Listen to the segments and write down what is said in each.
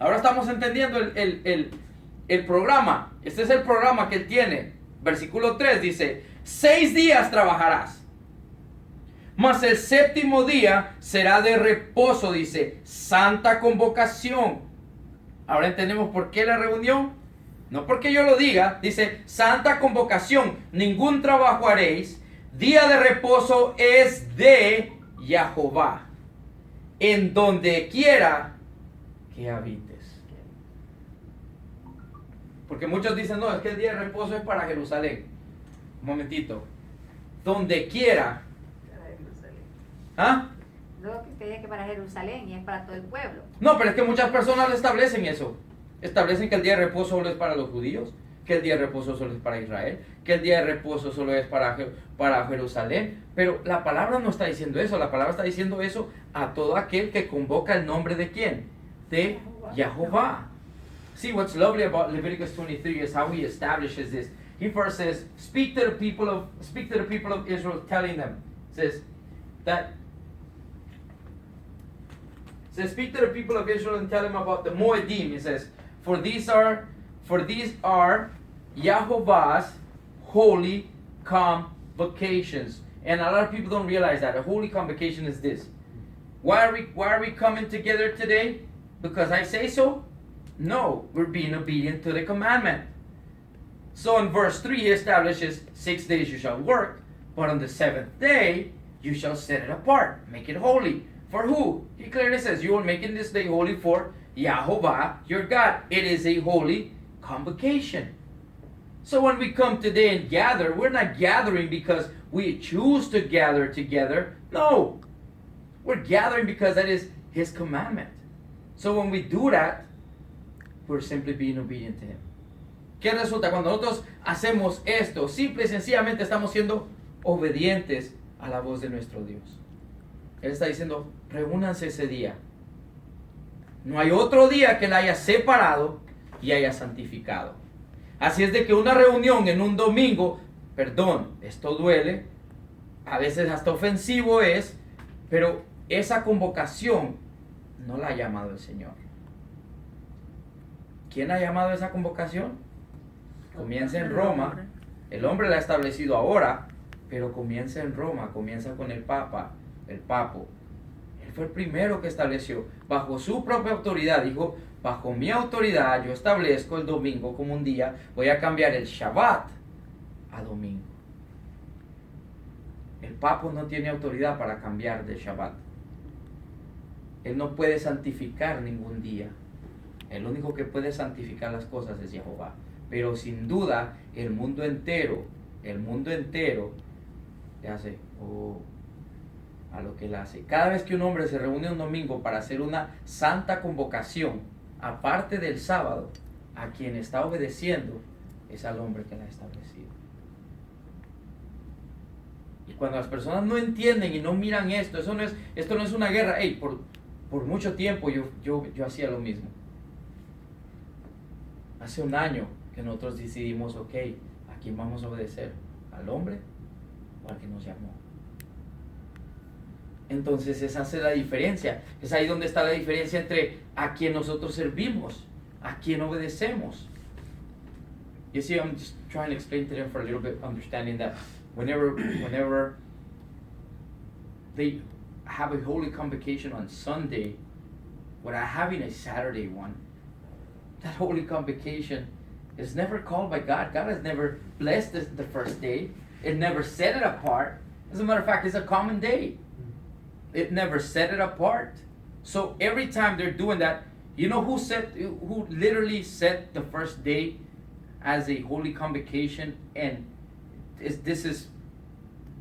Ahora estamos entendiendo el programa. Este es el programa que él tiene. Versículo 3 dice, 6 días trabajarás, mas el séptimo día será de reposo, dice, santa convocación. Ahora entendemos por qué la reunión. No porque yo lo diga, dice, santa convocación, ningún trabajo haréis, día de reposo es de Jehová, en donde quiera que habites. Porque muchos dicen, no, es que el día de reposo es para Jerusalén. Un momentito. Donde quiera. Para Jerusalén. ¿Ah? No, que creía que para Jerusalén y es para todo el pueblo. No, pero es que muchas personas lo establecen eso. Establecen que el día de reposo solo es para los judíos, que el día de reposo solo es para Israel, que el día de reposo solo es para Jerusalén. Pero la palabra no está diciendo eso. La palabra está diciendo eso a todo aquel que convoca el nombre de ¿quién? De Jehová. See, what's lovely about Leviticus 23 is how he establishes this. He first says, speak to the people of Israel, telling them, says speak to the people of Israel and tell them about the Moedim. He says, for these are Jehovah's holy convocations. And a lot of people don't realize that a holy convocation is this. Why are we coming together today? Because I say so? No, we're being obedient to the commandment. So in verse 3 he establishes 6 days you shall work, but on the 7th day you shall set it apart, make it holy. For who? He clearly says, you are making this day holy for Jehovah your God. It is a holy convocation. So when we come today and gather, we're not gathering because we choose to gather together. No, we're gathering because that is his commandment. So when we do that, we're simply being obedient to him. ¿Qué resulta? Cuando nosotros hacemos esto, simple y sencillamente estamos siendo obedientes a la voz de nuestro Dios. Él está diciendo, reúnanse ese día. No hay otro día que la haya separado y haya santificado. Así es de que una reunión en un domingo, perdón, esto duele, a veces hasta ofensivo es, pero esa convocación no la ha llamado el Señor. ¿Quién ha llamado esa convocación? Comienza en Roma, el hombre la ha establecido ahora, pero comienza en Roma, comienza con el Papa, el Papo. Él fue el primero que estableció, bajo su propia autoridad, dijo, bajo mi autoridad yo establezco el domingo como un día, voy a cambiar el Shabbat a domingo. El Papo no tiene autoridad para cambiar de Shabbat. Él no puede santificar ningún día. El único que puede santificar las cosas es Jehová. Pero sin duda, el mundo entero le hace a lo que él hace. Cada vez que un hombre se reúne un domingo para hacer una santa convocación, aparte del sábado, a quien está obedeciendo es al hombre que la ha establecido. Y cuando las personas no entienden y no miran esto no es una guerra. Hey, por mucho tiempo yo hacía lo mismo. Hace un año que nosotros decidimos, ok, ¿a quién vamos a obedecer? ¿Al hombre o al que nos llamó? Entonces esa es la diferencia. Es ahí donde está la diferencia entre a quien nosotros servimos, a quien obedecemos. You see, I'm just trying to explain to them for a little bit, understanding that whenever they have a holy convocation on Sunday, without having a Saturday one, that holy convocation is never called by God. God has never blessed the first day. It never set it apart. As a matter of fact, it's a common day. It never set it apart. So every time they're doing that, you know who literally set the first day as a holy convocation, and this is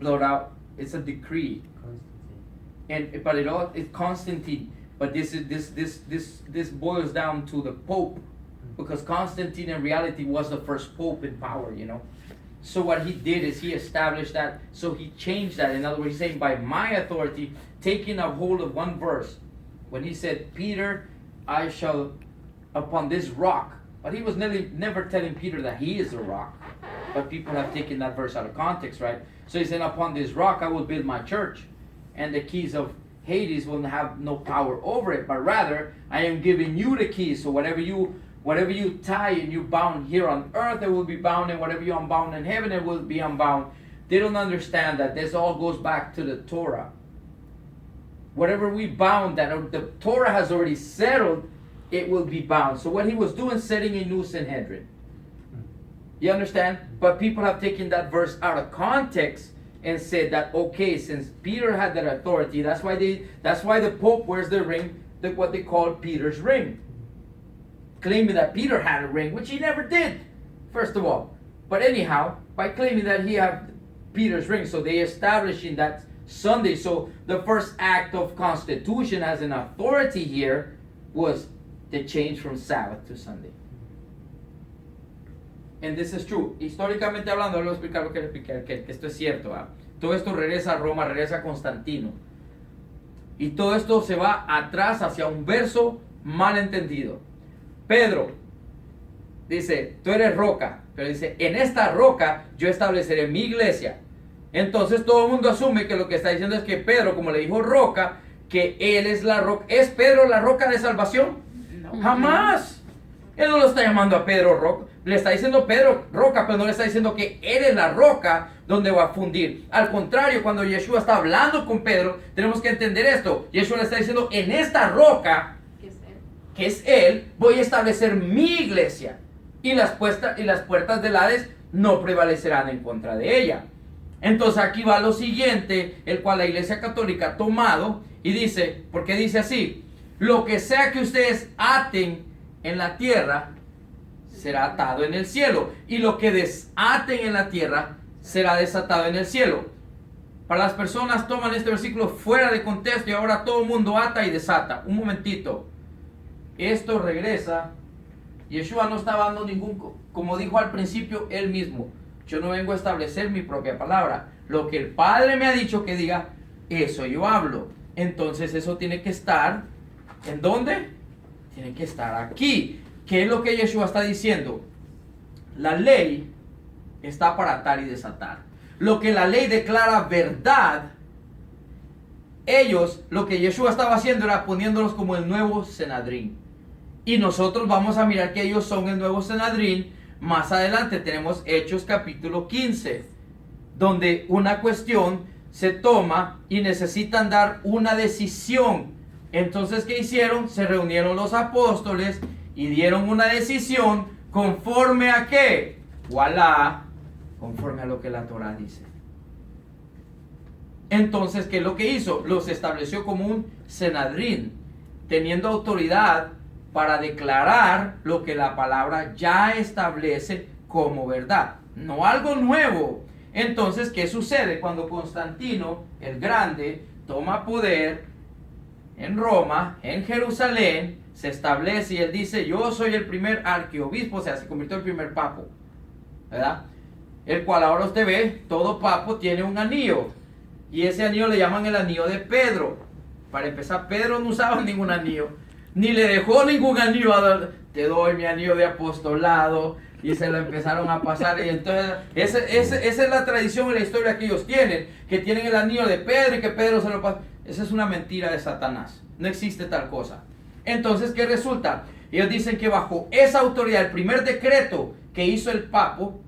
blurred out. It's a decree. It's Constantine. But this boils down to the Pope, because Constantine in reality was the first Pope in power, you know. So what he did is he established that, so he changed that. In other words, he's saying by my authority, taking a hold of one verse. When he said, Peter, I shall upon this rock. But he was never telling Peter that he is the rock. But people have taken that verse out of context, right? So he said, upon this rock I will build my church, and the keys of Hades will have no power over it, but rather I am giving you the keys. So whatever you tie and you bound here on earth, it will be bound, and whatever you unbound in heaven, it will be unbound. They don't understand that this all goes back to the Torah. Whatever we bound, that the Torah has already settled, it will be bound. So what he was doing, setting a new Sanhedrin. You understand? But people have taken that verse out of context and said that, okay, since Peter had that authority, that's why the Pope wears the ring, what they call Peter's ring. Claiming that Peter had a ring, which he never did, first of all. But anyhow, by claiming that he had Peter's ring, so they establishing that Sunday. So the first act of constitution as an authority here was the change from Sabbath to Sunday. And this is true. Históricamente hablando, voy a explicar lo que esto es cierto. ¿Va? Todo esto regresa a Roma, regresa a Constantino. Y todo esto se va atrás hacia un verso mal entendido. Pedro dice, tú eres roca, pero dice, en esta roca yo estableceré mi iglesia. Entonces todo el mundo asume que lo que está diciendo es que Pedro, como le dijo roca, que él es la roca. ¿Es Pedro la roca de salvación? No. Jamás. Él no lo está llamando a Pedro roca. Le está diciendo Pedro roca, pero no le está diciendo que él es la roca donde va a fundir. Al contrario, cuando Yeshua está hablando con Pedro, tenemos que entender esto. Yeshua le está diciendo, en esta roca, que es él, voy a establecer mi iglesia. Y las puertas del Hades no prevalecerán en contra de ella. Entonces aquí va lo siguiente, el cual la Iglesia Católica ha tomado y dice, porque dice así, lo que sea que ustedes aten en la tierra, será atado en el cielo, y lo que desaten en la tierra, será desatado en el cielo. Para las personas toman este versículo fuera de contexto y ahora todo el mundo ata y desata. Un momentito, esto regresa, Yeshua no estaba dando como dijo al principio él mismo, yo no vengo a establecer mi propia palabra. Lo que el Padre me ha dicho que diga, eso yo hablo. Entonces eso tiene que estar, ¿en dónde? Tiene que estar aquí. ¿Qué es lo que Yeshua está diciendo? La ley está para atar y desatar. Lo que la ley declara verdad, ellos, lo que Yeshua estaba haciendo era poniéndolos como el nuevo Sanedrín. Y nosotros vamos a mirar que ellos son el nuevo Sanedrín. Más adelante tenemos Hechos capítulo 15, donde una cuestión se toma y necesitan dar una decisión. Entonces, ¿qué hicieron? Se reunieron los apóstoles y dieron una decisión conforme a qué? Voilà, conforme a lo que la Torah dice. Entonces, ¿qué es lo que hizo? Los estableció como un Sanedrín, teniendo autoridad para declarar lo que la palabra ya establece como verdad, no algo nuevo. Entonces, ¿qué sucede? Cuando Constantino el Grande toma poder en Roma, en Jerusalén, se establece y él dice, yo soy el primer arquiobispo, o sea, se convirtió en el primer papo, ¿verdad? El cual ahora usted ve, todo papo tiene un anillo, y ese anillo le llaman el anillo de Pedro. Para empezar, Pedro no usaba ningún anillo, ni le dejó ningún anillo, te doy mi anillo de apostolado, y se lo empezaron a pasar, y entonces, esa es la tradición y la historia que ellos tienen, que tienen el anillo de Pedro, y que Pedro se lo pasa. Esa es una mentira de Satanás, no existe tal cosa. Entonces, ¿qué resulta? Ellos dicen que bajo esa autoridad, el primer decreto que hizo el papo,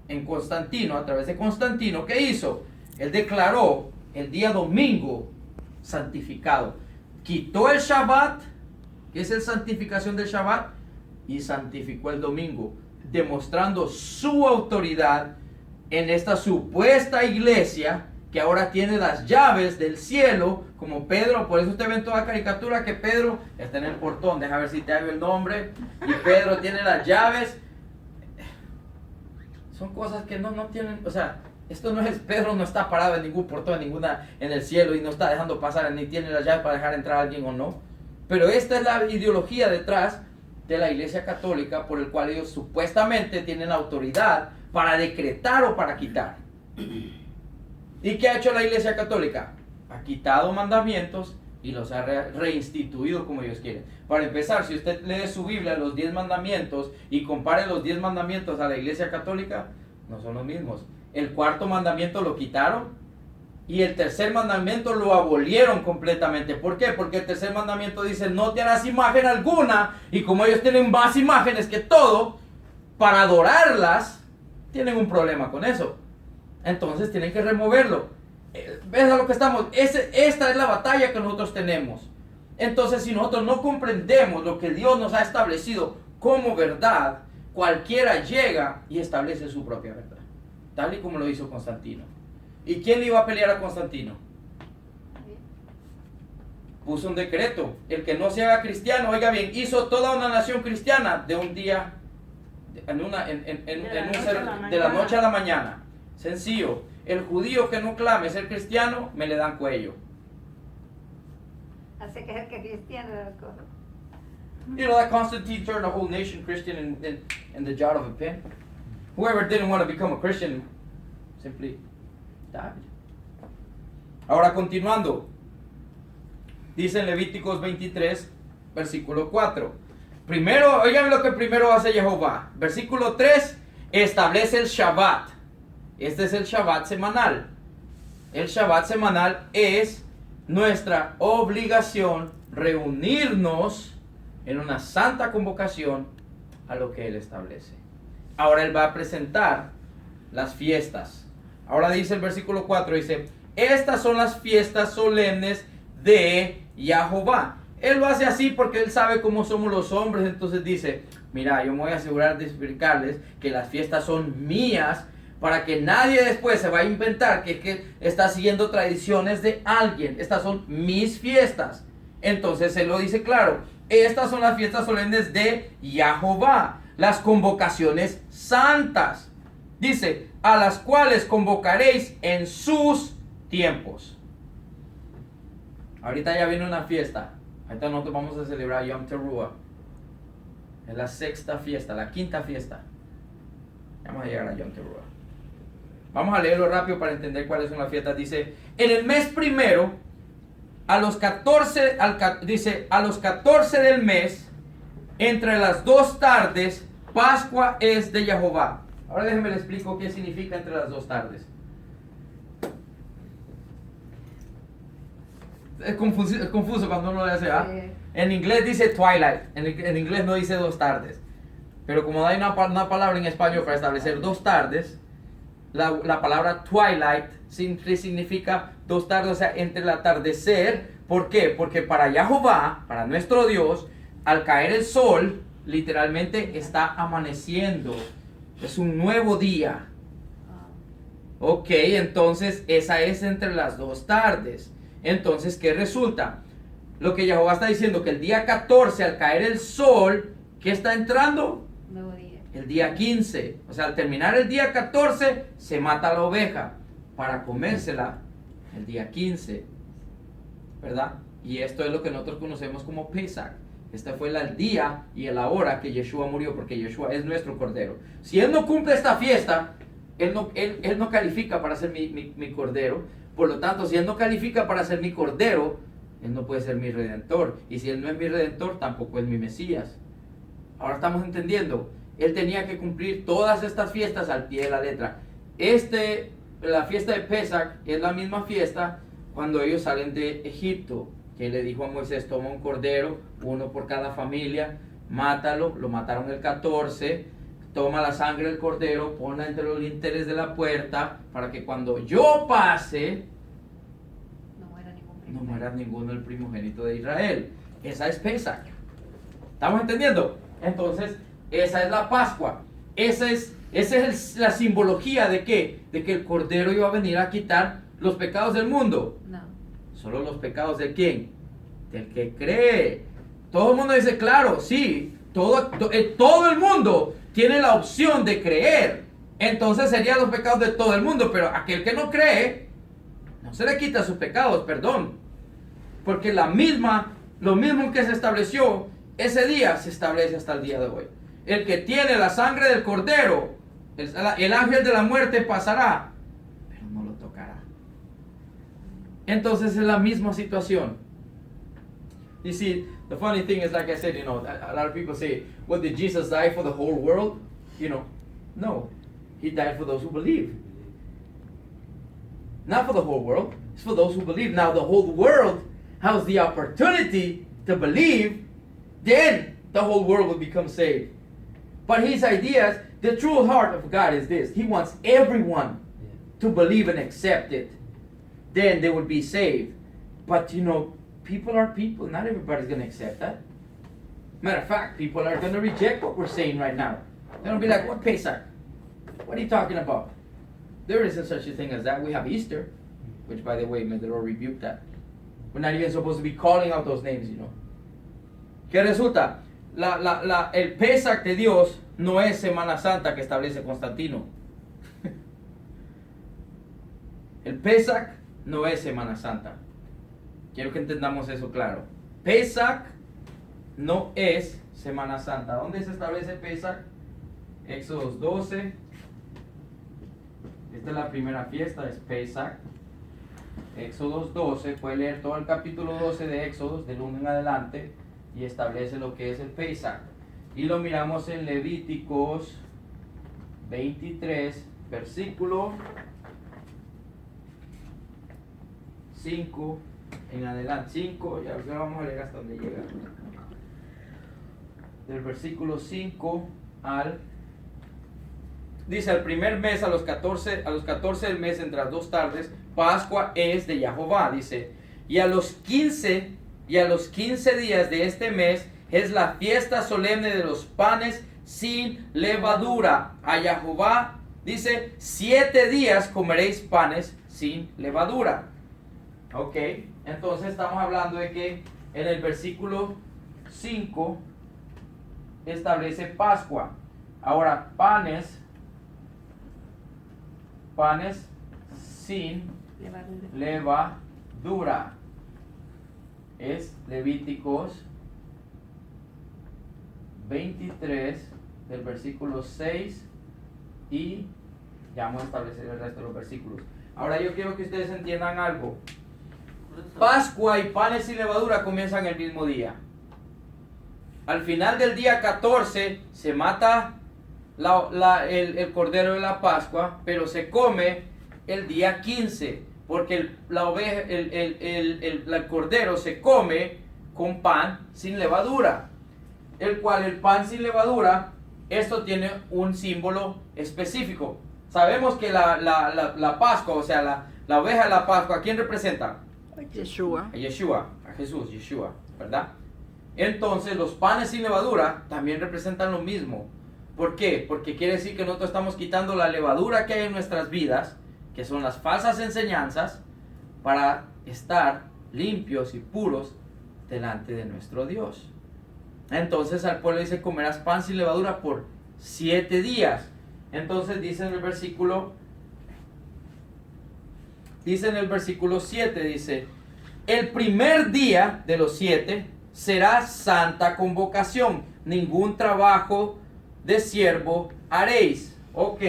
en Constantino, a través de Constantino, ¿qué hizo? Él declaró el día domingo santificado, quitó el Shabbat, que es la santificación del Shabbat, y santificó el domingo, demostrando su autoridad en esta supuesta iglesia que ahora tiene las llaves del cielo, como Pedro. Por eso usted ve en toda caricatura que Pedro está en el portón, deja ver si te hago el nombre, y Pedro tiene las llaves. Son cosas que no tienen, o sea, esto no es, Pedro no está parado en ningún portón, en el cielo, y no está dejando pasar, ni tiene las llaves para dejar entrar a alguien o no. Pero esta es la ideología detrás de la Iglesia Católica, por el cual ellos supuestamente tienen autoridad para decretar o para quitar. ¿Y qué ha hecho la Iglesia Católica? Ha quitado mandamientos y los ha reinstituido como ellos quieren. Para empezar, si usted lee su Biblia, los 10 mandamientos, y compare los 10 mandamientos a la Iglesia Católica, no son los mismos. El cuarto mandamiento lo quitaron Y el tercer mandamiento lo abolieron completamente. ¿Por qué? Porque el tercer mandamiento dice, no te harás imagen alguna. Y como ellos tienen más imágenes que todo, para adorarlas, tienen un problema con eso. Entonces tienen que removerlo. ¿Ves a lo que estamos? Esta es la batalla que nosotros tenemos. Entonces, si nosotros no comprendemos lo que Dios nos ha establecido como verdad, cualquiera llega y establece su propia verdad. Tal y como lo hizo Constantino. ¿Y quién iba a pelear a Constantino? Puso un decreto. El que no se haga cristiano, oiga bien, hizo toda una nación cristiana de un día, de la noche a la mañana. Sencillo. El judío que no clame ser cristiano, me le dan cuello. Así que es el que es cristiano. You know that Constantine turned the whole nation Christian in the jot of a pen. Whoever didn't want to become a Christian simply died. Ahora continuando. Dice en Levíticos 23, versículo 4. Primero, oigan lo que primero hace Jehová. Versículo 3, establece el Shabbat. Este es el Shabbat semanal. El Shabbat semanal es nuestra obligación reunirnos en una santa convocación a lo que Él establece. Ahora Él va a presentar las fiestas. Ahora dice el versículo 4, dice, estas son las fiestas solemnes de Jehová. Él lo hace así porque Él sabe cómo somos los hombres. Entonces dice, mira, yo me voy a asegurar de explicarles que las fiestas son mías, para que nadie después se va a inventar que está siguiendo tradiciones de alguien. Estas son mis fiestas. Entonces Él lo dice claro. Estas son las fiestas solemnes de Jehová, las convocaciones santas. Dice, a las cuales convocaréis en sus tiempos. Ahorita ya viene una fiesta. Ahorita nosotros vamos a celebrar Yom Teruah. Es la sexta fiesta, la quinta fiesta. Vamos a llegar a Yom Teruah. Vamos a leerlo rápido para entender cuáles son las fiestas. Dice, en el mes primero, a los 14 del mes, entre las 2 tardes, Pascua es de Jehová. Ahora déjenme le explico qué significa entre las 2 tardes. Es confuso cuando uno le hace, ¿ah? Sí. En inglés dice twilight, en inglés no dice 2 tardes. Pero como hay una palabra en español para establecer 2 tardes, la palabra twilight significa 2 tardes, o sea, entre el atardecer. ¿Por qué? Porque para Jehová, para nuestro Dios, al caer el sol, literalmente está amaneciendo. Es un nuevo día. Ok, entonces esa es entre las 2 tardes. Entonces, ¿qué resulta? Lo que Jehová está diciendo, que el día 14, al caer el sol, ¿qué está entrando? Nuevo día. El día 15. O sea, al terminar el día 14, se mata la oveja para comérsela el día 15. ¿Verdad? Y esto es lo que nosotros conocemos como Pesach. Este fue el día y la hora que Yeshua murió, porque Yeshua es nuestro cordero. Si Él no cumple esta fiesta, Él no califica para ser mi cordero. Por lo tanto, si Él no califica para ser mi cordero, Él no puede ser mi redentor. Y si Él no es mi redentor, tampoco es mi Mesías. Ahora estamos entendiendo. Él tenía que cumplir todas estas fiestas al pie de la letra. La fiesta de Pesach es la misma fiesta cuando ellos salen de Egipto, que le dijo a Moisés, toma un cordero, uno por cada familia, mátalo. Lo mataron el 14, toma la sangre del cordero, ponla entre los linteles de la puerta, para que cuando yo pase, no muera ninguno del primogénito de Israel. Esa es Pesach. ¿Estamos entendiendo? Entonces, esa es la Pascua. Esa es la simbología de ¿qué? De que el cordero iba a venir a quitar los pecados del mundo. No. Solo los pecados de quién? Del que cree. Todo el mundo dice, claro, sí. Todo el mundo tiene la opción de creer. Entonces serían los pecados de todo el mundo. Pero aquel que no cree, no se le quita sus pecados, perdón. Porque lo mismo que se estableció ese día, se establece hasta el día de hoy. El que tiene la sangre del cordero, el ángel de la muerte pasará, pero no lo tocará. Entonces es la misma situación. You see, the funny thing is, like I said, a lot of people say, well, did Jesus die for the whole world? No. He died for those who believe. Not for the whole world. It's for those who believe. Now the whole world has the opportunity to believe. Then the whole world will become saved. But his ideas, the true heart of God is this. He wants everyone to believe and accept it. Then they will be saved. But you know, people are people. Not everybody's going to accept that. Matter of fact, people are going to reject what we're saying right now. They're going to be like, what Pesach? What are you talking about? There isn't such a thing as that. We have Easter, which by the way, may the Lord rebuke that. We're not even supposed to be calling out those names, you know. ¿Qué resulta? El Pesach de Dios no es Semana Santa que establece Constantino. El Pesach no es Semana Santa. Quiero que entendamos eso claro. Pesach no es Semana Santa. ¿Dónde se establece Pesach? Éxodo 12. Esta es la primera fiesta, es Pesach. Éxodo 12, puede leer todo el capítulo 12 de Éxodo, del 1 en adelante, y establece lo que es el Pesach. Y lo miramos en Levíticos 23, versículo 5 en adelante. 5, ya vamos a leer hasta donde llega. Del versículo 5 al... Dice, al primer mes, a los 14 del mes, entre las 2 tardes, Pascua es de Jehová, dice. Y a los 15 días de este mes es la fiesta solemne de los panes sin levadura. A Jehová, dice, 7 días comeréis panes sin levadura. Ok, entonces estamos hablando de que en el versículo 5 establece Pascua. Ahora, panes sin levadura. Es Levíticos 23 del versículo 6 y ya vamos a establecer el resto de los versículos. Ahora yo quiero que ustedes entiendan algo. Pascua y panes sin levadura comienzan el mismo día. Al final del día 14 se mata el cordero de la Pascua, pero se come el día 15, porque el cordero se come con pan sin levadura, el cual el pan sin levadura, esto tiene un símbolo específico. Sabemos que la Pascua, o sea, la oveja de la Pascua, ¿a quién representa? Yeshua. A Yeshua, a Jesús, Yeshua, ¿verdad? Entonces los panes sin levadura también representan lo mismo. ¿Por qué? Porque quiere decir que nosotros estamos quitando la levadura que hay en nuestras vidas, que son las falsas enseñanzas, para estar limpios y puros delante de nuestro Dios. Entonces al pueblo dice, comerás pan sin levadura por 7 días. Entonces dice en el versículo 7, dice, el primer día de los 7 será santa convocación, ningún trabajo de siervo haréis. Ok.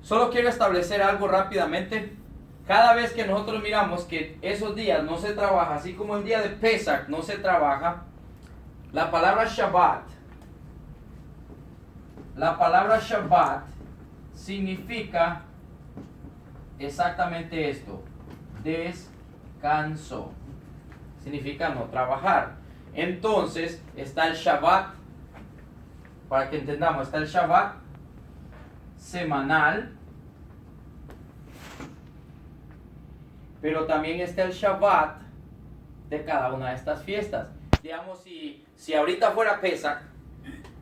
Solo quiero establecer algo rápidamente. Cada vez que nosotros miramos que esos días no se trabaja, así como el día de Pesach no se trabaja, la palabra Shabbat significa exactamente esto: descanso. Significa no trabajar. Entonces está el Shabbat, para que entendamos, está el Shabbat semanal, pero también está el Shabbat de cada una de estas fiestas. Digamos, si ahorita fuera Pesach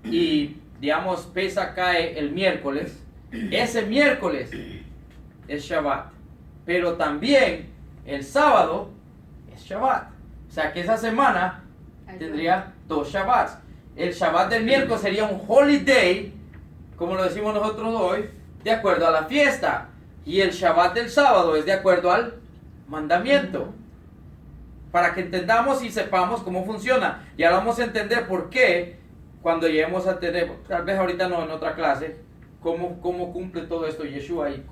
y digamos Pesach cae el miércoles, ese miércoles es Shabbat, pero también el sábado es Shabbat. O sea que esa semana tendría 2 Shabbats. El Shabbat del miércoles sería un holiday, como lo decimos nosotros hoy, de acuerdo a la fiesta. Y el Shabbat del sábado es de acuerdo al mandamiento. Para que entendamos y sepamos cómo funciona. Y ahora vamos a entender por qué, cuando lleguemos a tener, tal vez ahorita no, en otra clase, cómo cumple todo esto Yeshua y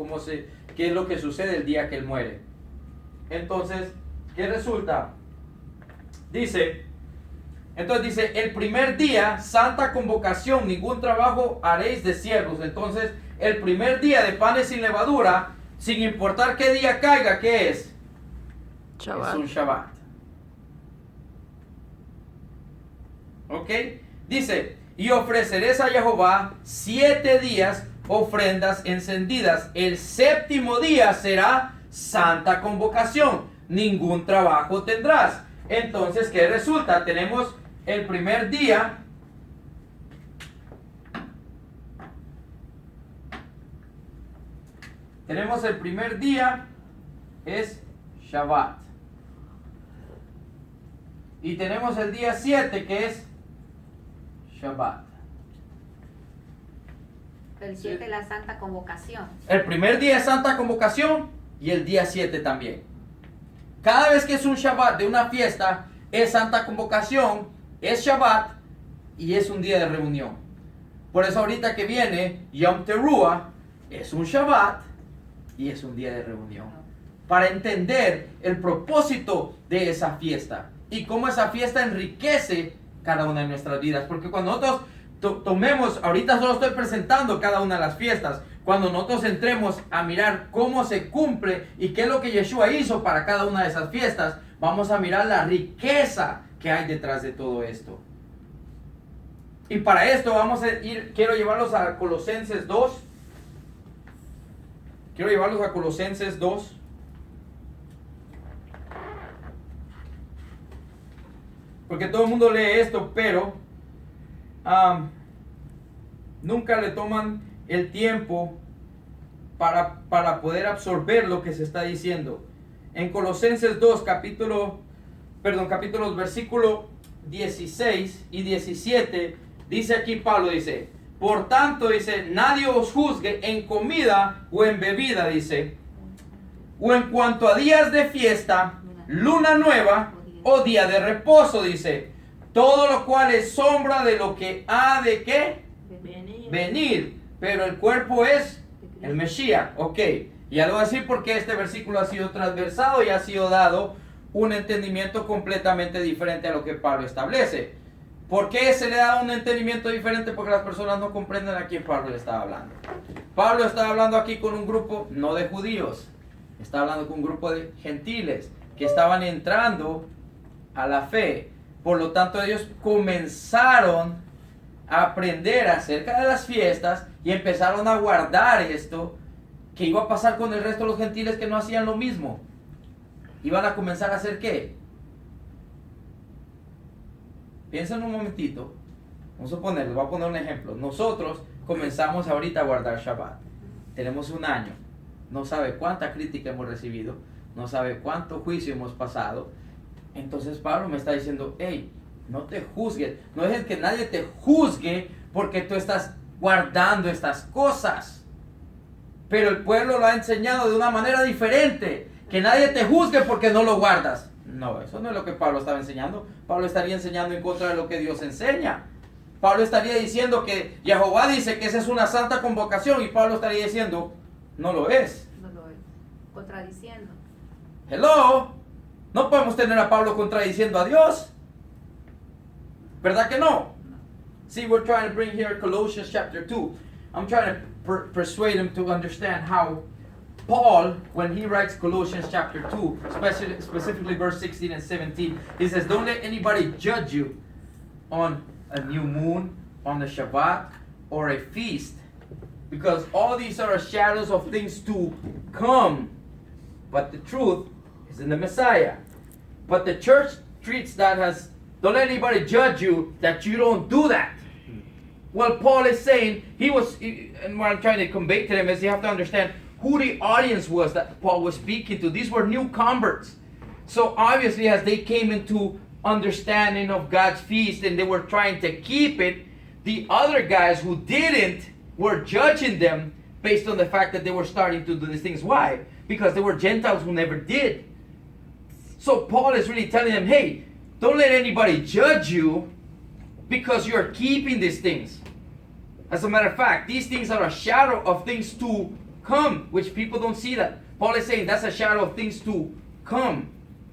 qué es lo que sucede el día que Él muere. Entonces, ¿qué resulta? Entonces dice, el primer día, santa convocación, ningún trabajo haréis de siervos. Entonces, el primer día de panes sin levadura sin importar qué día caiga, ¿qué es? Shabbat. Es un Shabbat. ¿Ok? Dice, y ofreceréis a Jehová 7 días ofrendas encendidas. El séptimo día será santa convocación. Ningún trabajo tendrás. Entonces, ¿qué resulta? Tenemos el primer día. Tenemos el primer día, es Shabbat. Y tenemos el día 7, que es Shabbat. El 7 la Santa Convocación. El primer día es Santa Convocación y el día 7 también. Cada vez que es un Shabbat de una fiesta, es Santa Convocación, es Shabbat y es un día de reunión. Por eso ahorita que viene Yom Teruah, es un Shabbat y es un día de reunión. Para entender el propósito de esa fiesta y cómo esa fiesta enriquece cada una de nuestras vidas. Porque cuando nosotros tomemos, ahorita solo estoy presentando cada una de las fiestas, cuando nosotros entremos a mirar cómo se cumple y qué es lo que Yeshua hizo para cada una de esas fiestas, vamos a mirar la riqueza que hay detrás de todo esto. Y para esto vamos a ir, quiero llevarlos a Colosenses 2. Quiero llevarlos a Colosenses 2. Porque todo el mundo lee esto, pero nunca le toman el tiempo para poder absorber lo que se está diciendo. En Colosenses 2, capítulos, versículo 16 y 17, dice aquí Pablo, dice, por tanto, dice, nadie os juzgue en comida o en bebida, dice, o en cuanto a días de fiesta, luna nueva o día de reposo, dice, todo lo cual es sombra de lo que ha de ¿qué? Venir, pero el cuerpo es el Mesías. Ok, ya lo voy a decir porque este versículo ha sido transversado y ha sido dado un entendimiento completamente diferente a lo que Pablo establece. ¿Por qué se le da un entendimiento diferente? Porque las personas no comprenden a quién Pablo le estaba hablando. Pablo estaba hablando aquí con un grupo no de judíos, está hablando con un grupo de gentiles que estaban entrando a la fe. Por lo tanto, ellos comenzaron a aprender acerca de las fiestas y empezaron a guardar esto que iba a pasar con el resto de los gentiles que no hacían lo mismo. Iban a comenzar a hacer ¿qué? Piensen un momentito. Vamos a poner, les voy a poner un ejemplo. Nosotros comenzamos ahorita a guardar Shabbat. Tenemos un año. No sabe cuánta crítica hemos recibido. No sabe cuánto juicio hemos pasado. Entonces Pablo me está diciendo, hey, no te juzgues. No dejes que nadie te juzgue porque tú estás guardando estas cosas. Pero el pueblo lo ha enseñado de una manera diferente. Que nadie te juzgue porque no lo guardas. No, eso no es lo que Pablo estaba enseñando. Pablo estaría enseñando en contra de lo que Dios enseña. Pablo estaría diciendo que Jehová dice que esa es una santa convocación y Pablo estaría diciendo, no lo es. No lo es. Contradiciendo. Hello. No podemos tener a Pablo contradiciendo a Dios. ¿Verdad que no? See, we're trying to bring here Colossians chapter 2. I'm trying to persuade him to understand how Paul, when he writes Colossians chapter 2, specifically verse 16 and 17, he says, don't let anybody judge you on a new moon, on the Shabbat, or a feast, because all these are shadows of things to come, but the truth is in the Messiah. But the church treats that as, don't let anybody judge you that you don't do that. Well, Paul is saying, and what I'm trying to convey to them is you have to understand who the audience was that Paul was speaking to. These were new converts. So obviously as they came into understanding of God's feast and they were trying to keep it, the other guys who didn't were judging them based on the fact that they were starting to do these things. Why? Because they were Gentiles who never did. So Paul is really telling them, hey, don't let anybody judge you because you're keeping these things. As a matter of fact, these things are a shadow of things to come, which people don't see that. Paul is saying that's a shadow of things to come.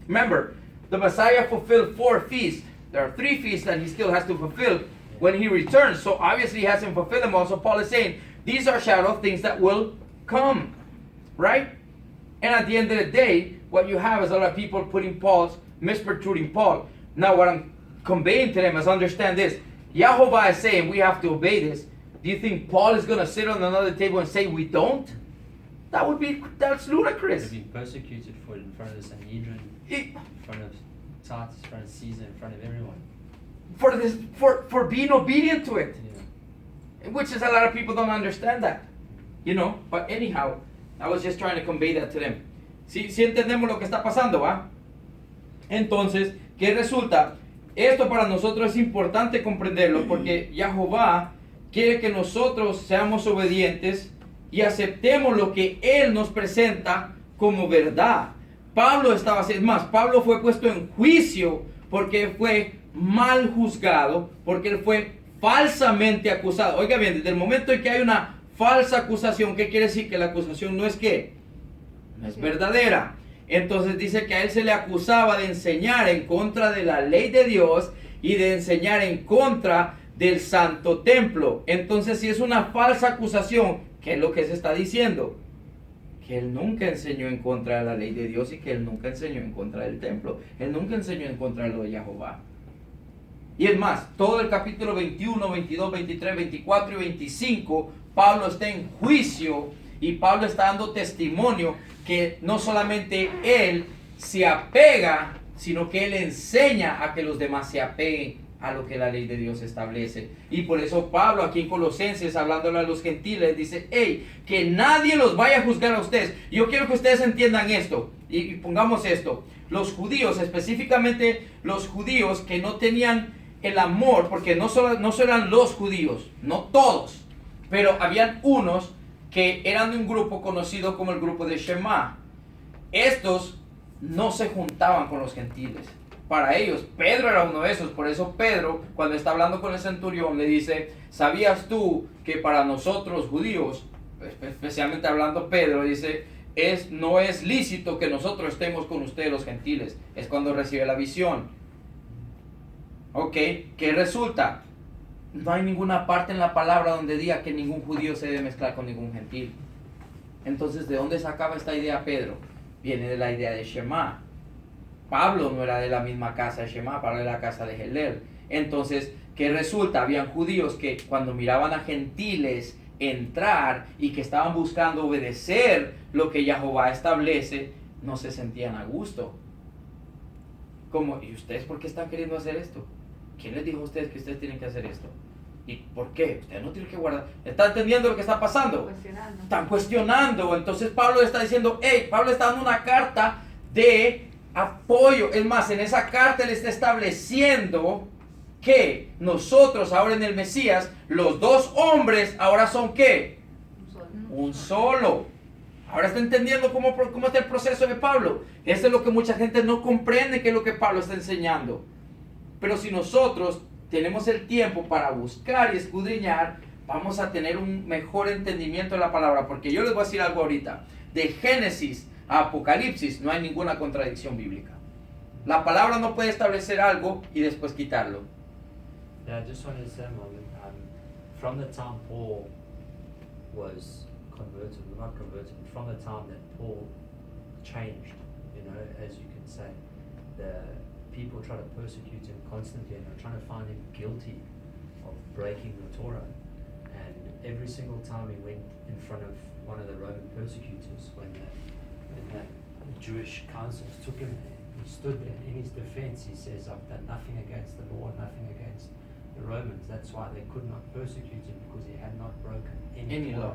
Remember, the Messiah fulfilled 4 feasts. There are 3 feasts that he still has to fulfill when he returns. So obviously he hasn't fulfilled them all. So Paul is saying these are shadow of things that will come. right? And at the end of the day, what you have is a lot of people misperturbing Paul. Now what I'm conveying to them is understand this. Yahovah is saying we have to obey this. Do you think Paul is going to sit on another table and say we don't? That's ludicrous. They've been persecuted for it in front of the Sanhedrin, in front of Titus, in front of Caesar, in front of everyone. For being obedient to it. Yeah. Which is a lot of people don't understand that. You know, but anyhow, I was just trying to convey that to them. Si entendemos lo que está pasando, ¿va? Entonces, ¿qué resulta? Esto para nosotros es importante comprenderlo porque Yahová quiere que nosotros seamos obedientes y aceptemos lo que Él nos presenta como verdad. Pablo Pablo fue puesto en juicio porque fue mal juzgado, porque él fue falsamente acusado. Oiga bien, desde el momento en que hay una falsa acusación, ¿qué quiere decir? Que la acusación no es ¿qué? No es verdadera. Entonces dice que a él se le acusaba de enseñar en contra de la ley de Dios y de enseñar en contra del santo templo. Entonces, si es una falsa acusación, ¿qué es lo que se está diciendo? Que él nunca enseñó en contra de la ley de Dios y que él nunca enseñó en contra del templo. Él nunca enseñó en contra de lo de Yahová. Y es más, todo el capítulo 21, 22, 23, 24 y 25, Pablo está en juicio y Pablo está dando testimonio que no solamente él se apega, sino que él enseña a que los demás se apeguen a lo que la ley de Dios establece. Y por eso Pablo aquí en Colosenses, hablándole a los gentiles, dice, hey, que nadie los vaya a juzgar a ustedes. Yo quiero que ustedes entiendan esto y pongamos esto. Los judíos, específicamente los judíos que no tenían el amor, porque no solo eran los judíos, no todos, pero habían unos que eran de un grupo conocido como el grupo de Shema. Estos no se juntaban con los gentiles. Para ellos, Pedro era uno de esos. Por eso Pedro, cuando está hablando con el centurión, le dice, ¿sabías tú que para nosotros judíos, especialmente hablando Pedro, dice, no es lícito que nosotros estemos con ustedes los gentiles? Es cuando recibe la visión. Ok, ¿qué resulta? No hay ninguna parte en la palabra donde diga que ningún judío se debe mezclar con ningún gentil. Entonces, ¿de dónde sacaba esta idea Pedro? Viene de la idea de Shema. Pablo no era de la misma casa de Shema, Pablo era de la casa de Hillel. Entonces, ¿qué resulta? Habían judíos que cuando miraban a gentiles entrar y que estaban buscando obedecer lo que Yahová establece, no se sentían a gusto. Como, ¿y ustedes por qué están queriendo hacer esto? ¿Quién les dijo a ustedes que ustedes tienen que hacer esto? ¿Y por qué? Ustedes no tienen que guardar. ¿Están entendiendo lo que está pasando? Están cuestionando. Entonces Pablo está diciendo, hey, Pablo está dando una carta de apoyo. Es más, en esa carta él está estableciendo que nosotros ahora en el Mesías, los dos hombres ahora son ¿qué? Un solo. Ahora está entendiendo cómo está el proceso de Pablo. Eso es lo que mucha gente no comprende, que es lo que Pablo está enseñando. Pero si nosotros tenemos el tiempo para buscar y escudriñar, vamos a tener un mejor entendimiento de la palabra. Porque yo les voy a decir algo ahorita. De Génesis a Apocalipsis no hay ninguna contradicción bíblica. La palabra no puede establecer algo y después quitarlo. Yeah, I just wanted to say, from the time Paul was converted, well, not converted, but from the time that Paul changed, as you can say, the people try to persecute him constantly and are trying to find him guilty of breaking the Torah. And every single time he went in front of one of the Roman persecutors, when the Jewish councils took him there, he stood there. In his defense, he says, I've done nothing against the law, nothing against the Romans. That's why they could not persecute him, because he had not broken any law.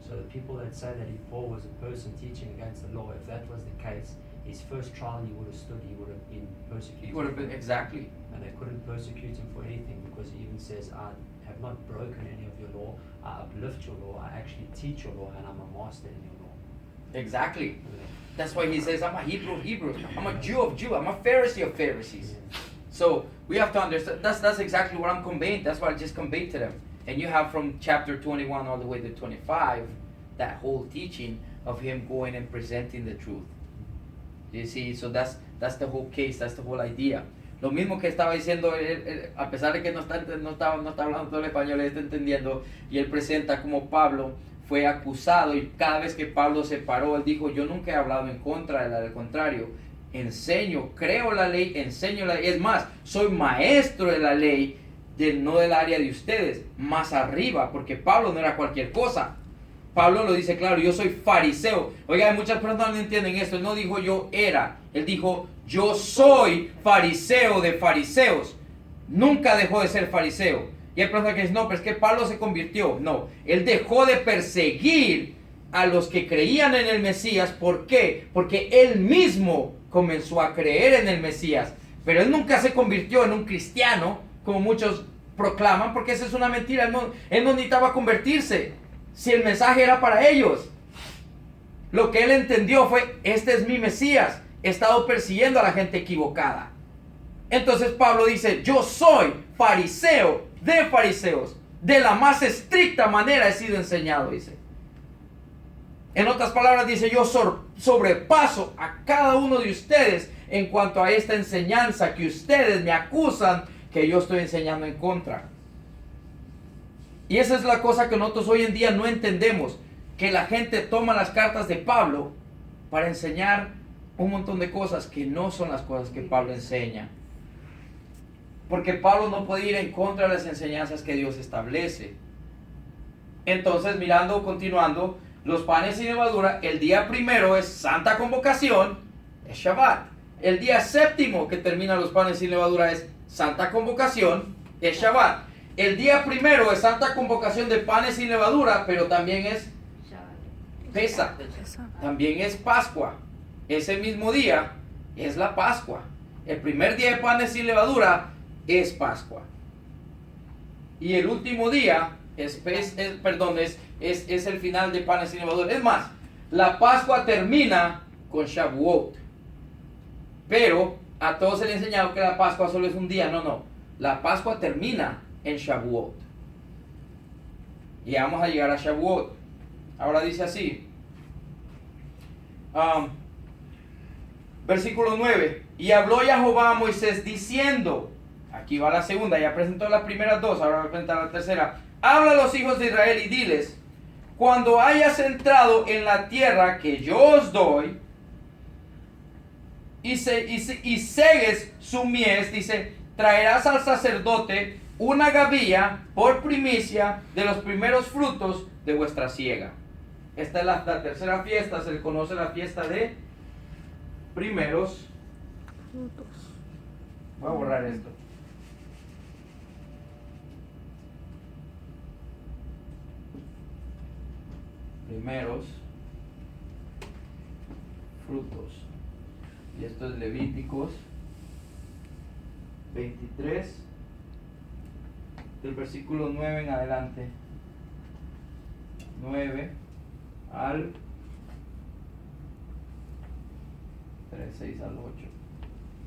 So the people that say that Paul was a person teaching against the law, if that was the case, his first trial he would have stood, he would have been persecuted. He would have been, exactly. And they couldn't persecute him for anything, because he even says, I have not broken any of your law, I uplift your law, I actually teach your law, and I'm a master in your law. Exactly. That's why he says, I'm a Hebrew of Hebrews, I'm a Jew of Jews, I'm a Pharisee of Pharisees. Yeah. So we have to understand, that's exactly what I'm conveying, that's what I just conveyed to them. And you have from chapter 21 all the way to 25, that whole teaching of him going and presenting the truth. You see, so that's the whole case, that's the whole idea. Lo mismo que estaba diciendo, a pesar de que no está hablando todo el español, él está entendiendo, y él presenta como Pablo fue acusado, y cada vez que Pablo se paró, él dijo, yo nunca he hablado en contra de la, al contrario, enseño, creo la ley, enseño la ley, es más, soy maestro de la ley, no del área de ustedes, más arriba, porque Pablo no era cualquier cosa. Pablo lo dice claro, yo soy fariseo. Oiga, muchas personas no entienden esto. Él no dijo yo era, él dijo yo soy fariseo de fariseos. Nunca dejó de ser fariseo. Y hay personas que dicen, no, pero es que Pablo se convirtió. No, él dejó de perseguir a los que creían en el Mesías. ¿Por qué? Porque él mismo comenzó a creer en el Mesías. Pero él nunca se convirtió en un cristiano, como muchos proclaman, porque esa es una mentira. Él no necesitaba convertirse. Si el mensaje era para ellos, lo que él entendió fue, este es mi Mesías, he estado persiguiendo a la gente equivocada. Entonces Pablo dice, yo soy fariseo de fariseos, de la más estricta manera he sido enseñado, dice. En otras palabras dice, yo sobrepaso a cada uno de ustedes en cuanto a esta enseñanza que ustedes me acusan que yo estoy enseñando en contra. Y esa es la cosa que nosotros hoy en día no entendemos, que la gente toma las cartas de Pablo para enseñar un montón de cosas que no son las cosas que Pablo enseña. Porque Pablo no puede ir en contra de las enseñanzas que Dios establece. Entonces, continuando, los panes sin levadura, el día primero es Santa Convocación, es Shabbat. El día séptimo que termina los panes sin levadura es Santa Convocación, es Shabbat. El día primero es Santa Convocación de panes sin levadura, pero también es Pesach, también es Pascua. Ese mismo día es la Pascua. El primer día de panes sin levadura es Pascua. Y el último día es el final de panes sin levadura. Es más, la Pascua termina con Shavuot. Pero a todos se les ha enseñado que la Pascua solo es un día. No. La Pascua termina en Shavuot. Y vamos a llegar a Shavuot. Ahora dice así. Versículo 9. Y habló Jehová a Moisés diciendo. Aquí va la segunda. Ya presentó las primeras dos. Ahora va a presentar la tercera. Habla a los hijos de Israel y diles. Cuando hayas entrado en la tierra que yo os doy. Y segues su mies. Dice. Traerás al sacerdote una gavilla por primicia de los primeros frutos de vuestra siega. Esta es la tercera fiesta, se le conoce la fiesta de primeros frutos. Voy a borrar esto. Primeros frutos. Y esto es Levíticos 23, del versículo 9 en adelante. 9 al 3, 6 al 8.